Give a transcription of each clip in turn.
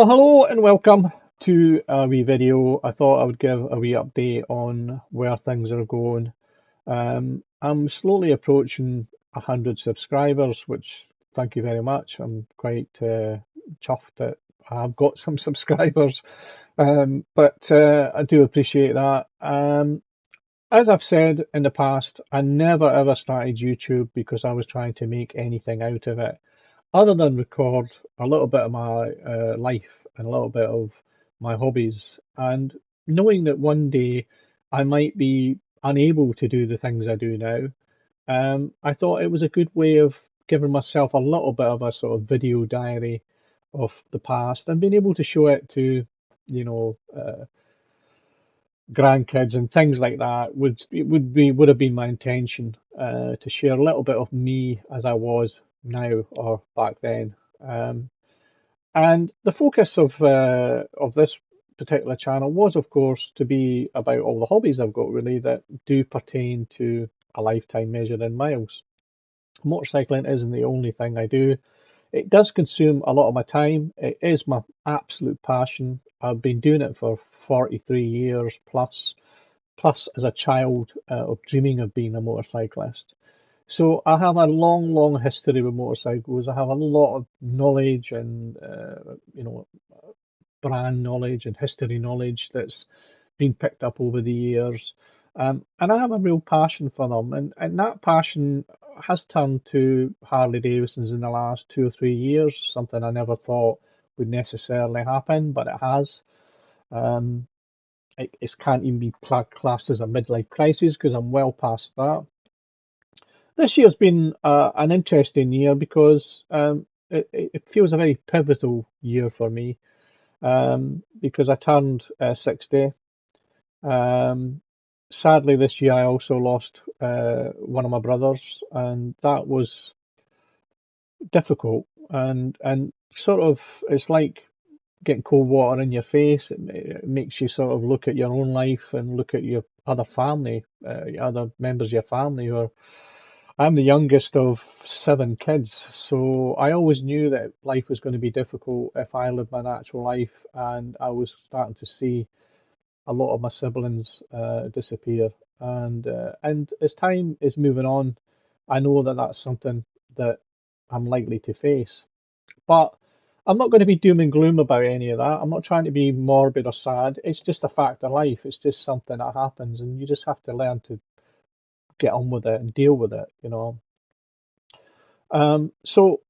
Well, hello and welcome to a wee video. I thought I would give a wee update on where things are going. I'm slowly approaching 100 subscribers, which thank you very much. I'm quite chuffed that I've got some subscribers, but I do appreciate that. As I've said in the past, I never ever started YouTube because I was trying to make anything out of it other than record a little bit of my life and a little bit of my hobbies, and knowing that one day I might be unable to do the things I do now, I thought it was a good way of giving myself a little bit of a sort of video diary of the past and being able to show it to, you know, grandkids and things like that. Would have been my intention to share a little bit of me as I was now or back then. Um, and the focus of this particular channel was, of course, to be about all the hobbies I've got really that do pertain to a lifetime measured in miles. Motorcycling isn't the only thing I do. It does consume a lot of my time. It is my absolute passion. I've been doing it for 43 years plus as a child of dreaming of being a motorcyclist. So I have a long, long history with motorcycles. I have a lot of knowledge and brand knowledge and history knowledge that's been picked up over the years. And I have a real passion for them. And that passion has turned to Harley Davidsons in the last 2 or 3 years, something I never thought would necessarily happen, but it has. Um, it can't even be classed as a midlife crisis because I'm well past that. This year's been an interesting year because it feels a very pivotal year for me because I turned 60. Um, Sadly, this year I also lost one of my brothers, and that was difficult and sort of it's like getting cold water in your face. It makes you sort of look at your own life and look at your other family, your other members of your family who are. I'm the youngest of 7 kids, so I always knew that life was going to be difficult if I lived my natural life, and I was starting to see a lot of my siblings disappear. And as time is moving on, I know that that's something that I'm likely to face. But I'm not going to be doom and gloom about any of that. I'm not trying to be morbid or sad. It's just a fact of life. It's just something that happens, and you just have to learn to get on with it and deal with it. So,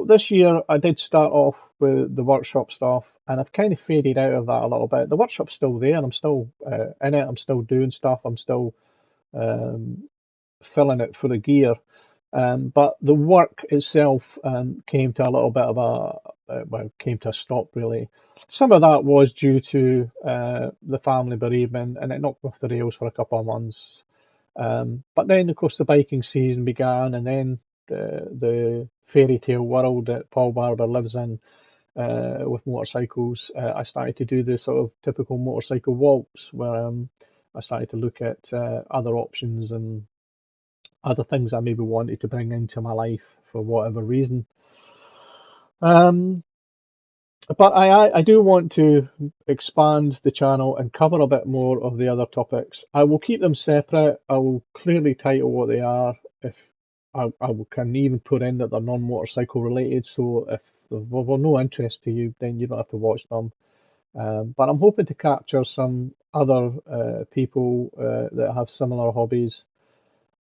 this year I did start off with the workshop stuff, and I've kind of faded out of that a little bit. The workshop's still there, and I'm still in it. I'm still doing stuff. I'm still um, filling it full of gear. But the work itself came to a little bit of came to a stop really. Some of that was due to the family bereavement, and it knocked me off the rails for a couple of months. But then, of course, the biking season began, and then the fairy tale world that Paul Barber lives in with motorcycles. I started to do the sort of typical motorcycle walks, where I started to look at other options and other things I maybe wanted to bring into my life for whatever reason. Um, but I do want to expand the channel and cover a bit more of the other topics. I will keep them separate. I will clearly title what they are. If can even put in that they're non-motorcycle related, so if they're of no interest to you, then you don't have to watch them. But I'm hoping to capture some other people that have similar hobbies,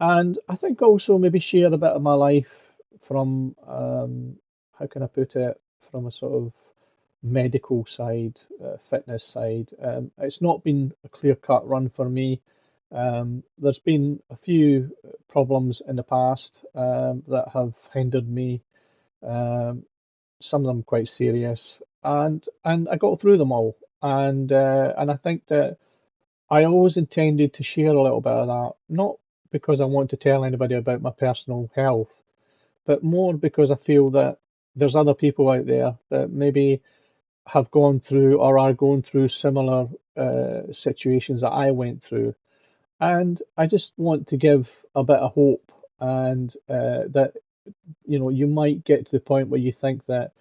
and I think also maybe share a bit of my life from, how can I put it, from a sort of medical side, fitness side. It's not been a clear-cut run for me. There's been a few problems in the past that have hindered me, um, some of them quite serious, and I got through them all. And I think that I always intended to share a little bit of that, not because I want to tell anybody about my personal health, but more because I feel that there's other people out there that maybe have gone through or are going through similar situations that I went through. And I just want to give a bit of hope and that you might get to the point where you think that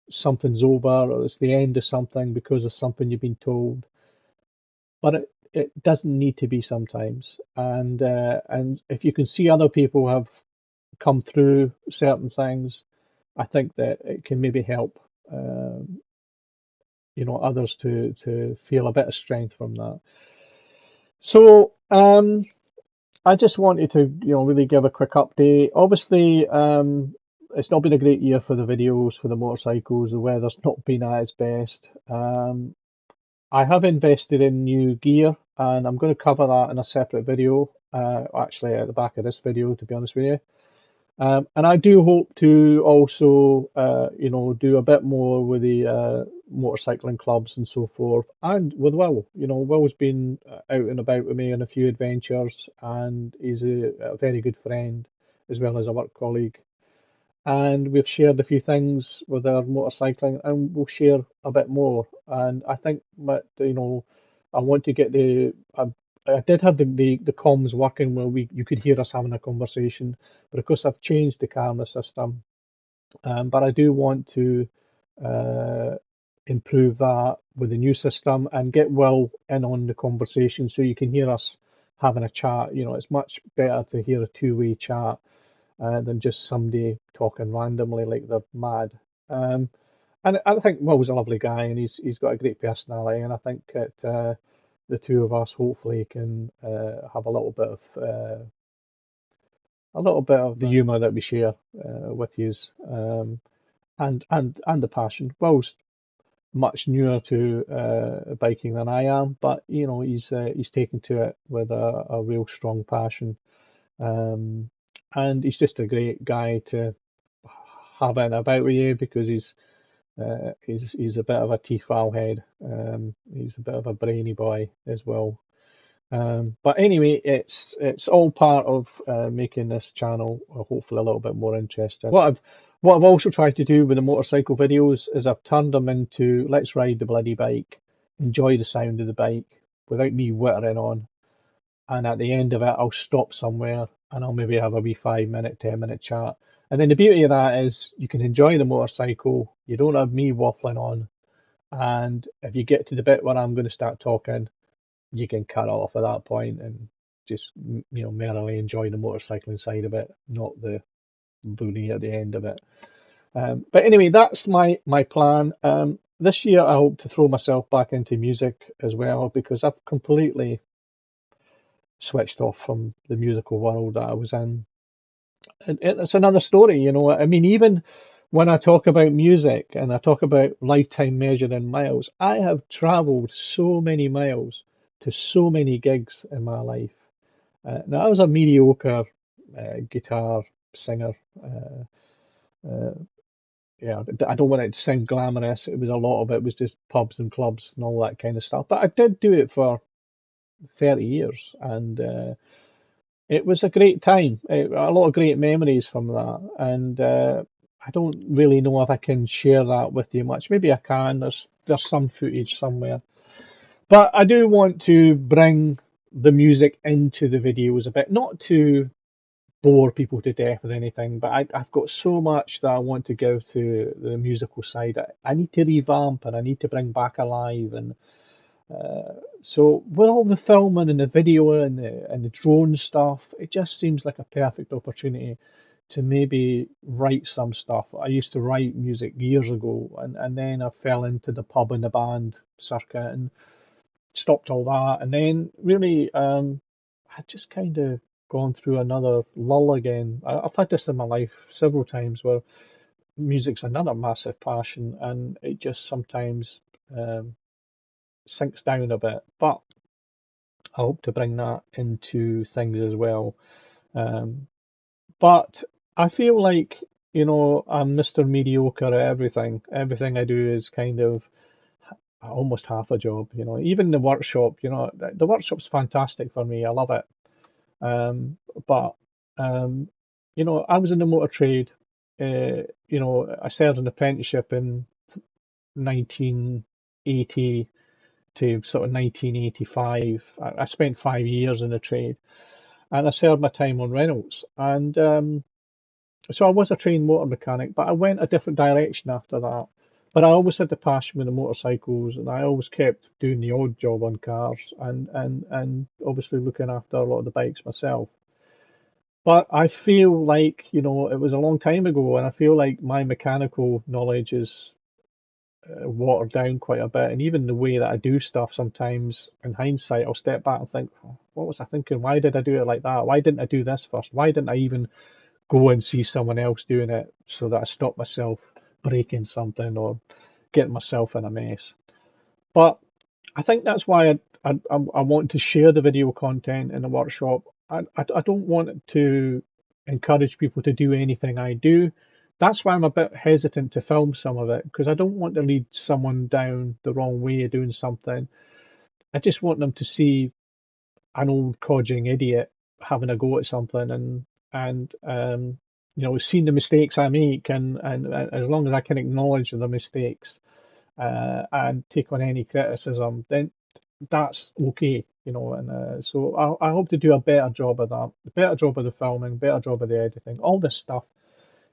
something's over or it's the end of something because of something you've been told. But it doesn't need to be sometimes. And if you can see other people have come through certain things, I think that it can maybe help others to feel a bit of strength from that. So I just wanted to really give a quick update. Obviously, it's not been a great year for the videos for the motorcycles. The weather's not been at its best. I have invested in new gear, and I'm going to cover that in a separate video, actually at the back of this video, to be honest with you. And I do hope to also, do a bit more with the motorcycling clubs and so forth, and with Will. Will's been out and about with me on a few adventures, and he's a very good friend as well as a work colleague. And we've shared a few things with our motorcycling, and we'll share a bit more. And I think that I want to get I did have the comms working where you could hear us having a conversation, but of course I've changed the camera system. But I do want to uh, improve that with the new system and get Will in on the conversation so you can hear us having a chat. It's much better to hear a two-way chat than just somebody talking randomly like they're mad. Um, and I think Will's a lovely guy, and he's got a great personality, and I think that the two of us hopefully can have a little bit of the humour that we share with you, and the passion. Will's much newer to biking than I am, but he's taken to it with a real strong passion. Um, and he's just a great guy to have in about with you because he's a bit of a teeth-foul head. He's a bit of a brainy boy as well. But anyway, it's all part of making this channel hopefully a little bit more interesting. What I've also tried to do with the motorcycle videos is I've turned them into let's ride the bloody bike, enjoy the sound of the bike without me whittering on, and at the end of it, I'll stop somewhere and I'll maybe have a wee 5 minute, 10 minute chat. And then the beauty of that is you can enjoy the motorcycle, you don't have me waffling on, and if you get to the bit where I'm going to start talking, you can cut off at that point and just merrily enjoy the motorcycling side of it, not the loony at the end of it. But anyway, that's my plan. This year I hope to throw myself back into music as well because I've completely switched off from the musical world that I was in. And it's another story, I mean, even when I talk about music and I talk about lifetime measured in miles, I have traveled so many miles to so many gigs in my life. Now, I was a mediocre guitar singer. Uh, yeah, I don't want it to sound glamorous. It was a lot of it was just pubs and clubs and all that kind of stuff. But I did do it for 30 years, and it was a great time. A lot of great memories from that, and I don't really know if I can share that with you much. Maybe I can. There's some footage somewhere, but I do want to bring the music into the videos a bit, not to bore people to death with anything, but I've got so much that I want to give to the musical side. I need to revamp and I need to bring back alive and so with all the filming and the video and the drone stuff, it just seems like a perfect opportunity to maybe write some stuff. I used to write music years ago, and then I fell into the pub and the band circuit and stopped all that. And then really, I just kind of gone through another lull again. I've had this in my life several times where music's another massive passion, and it just sometimes sinks down a bit. But I hope to bring that into things as well. Um, but I feel like, I'm Mr. Mediocre at everything. Everything I do is kind of almost half a job, Even the workshop, the workshop's fantastic for me. I love it. But, um, I was in the motor trade. I served an apprenticeship in 1980 to sort of 1985. I spent 5 years in the trade and I served my time on Reynolds. And so I was a trained motor mechanic, but I went a different direction after that. But I always had the passion with the motorcycles, and I always kept doing the odd job on cars, and obviously looking after a lot of the bikes myself. But I feel like, it was a long time ago, and I feel like my mechanical knowledge is watered down quite a bit. And even the way that I do stuff sometimes, in hindsight, I'll step back and think, "Oh, what was I thinking? Why did I do it like that? Why didn't I do this first? Why didn't I even go and see someone else doing it so that I stop myself breaking something or getting myself in a mess?" But I think that's why I want to share the video content in the workshop. I don't want to encourage people to do anything I do. That's why I'm a bit hesitant to film some of it, because I don't want to lead someone down the wrong way of doing something. I just want them to see an old codging idiot having a go at something, and seeing the mistakes I make, and as long as I can acknowledge the mistakes and take on any criticism, then that's okay. And so I hope to do a better job of that, a better job of the filming, better job of the editing. All this stuff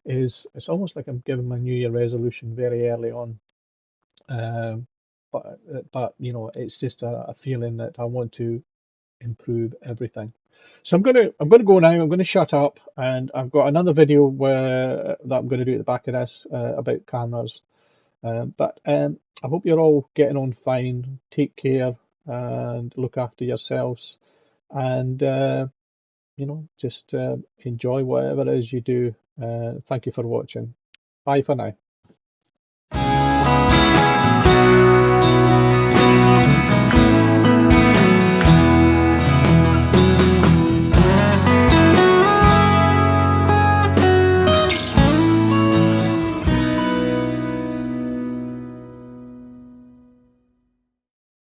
it's almost like I'm giving my New Year resolution very early on. Um, but it's just a feeling that I want to improve everything. So I'm gonna go now. I'm gonna shut up, and I've got another video that I'm gonna do at the back of this about cameras. But I hope you're all getting on fine. Take care and look after yourselves, and just enjoy whatever it is you do. Thank you for watching. Bye for now.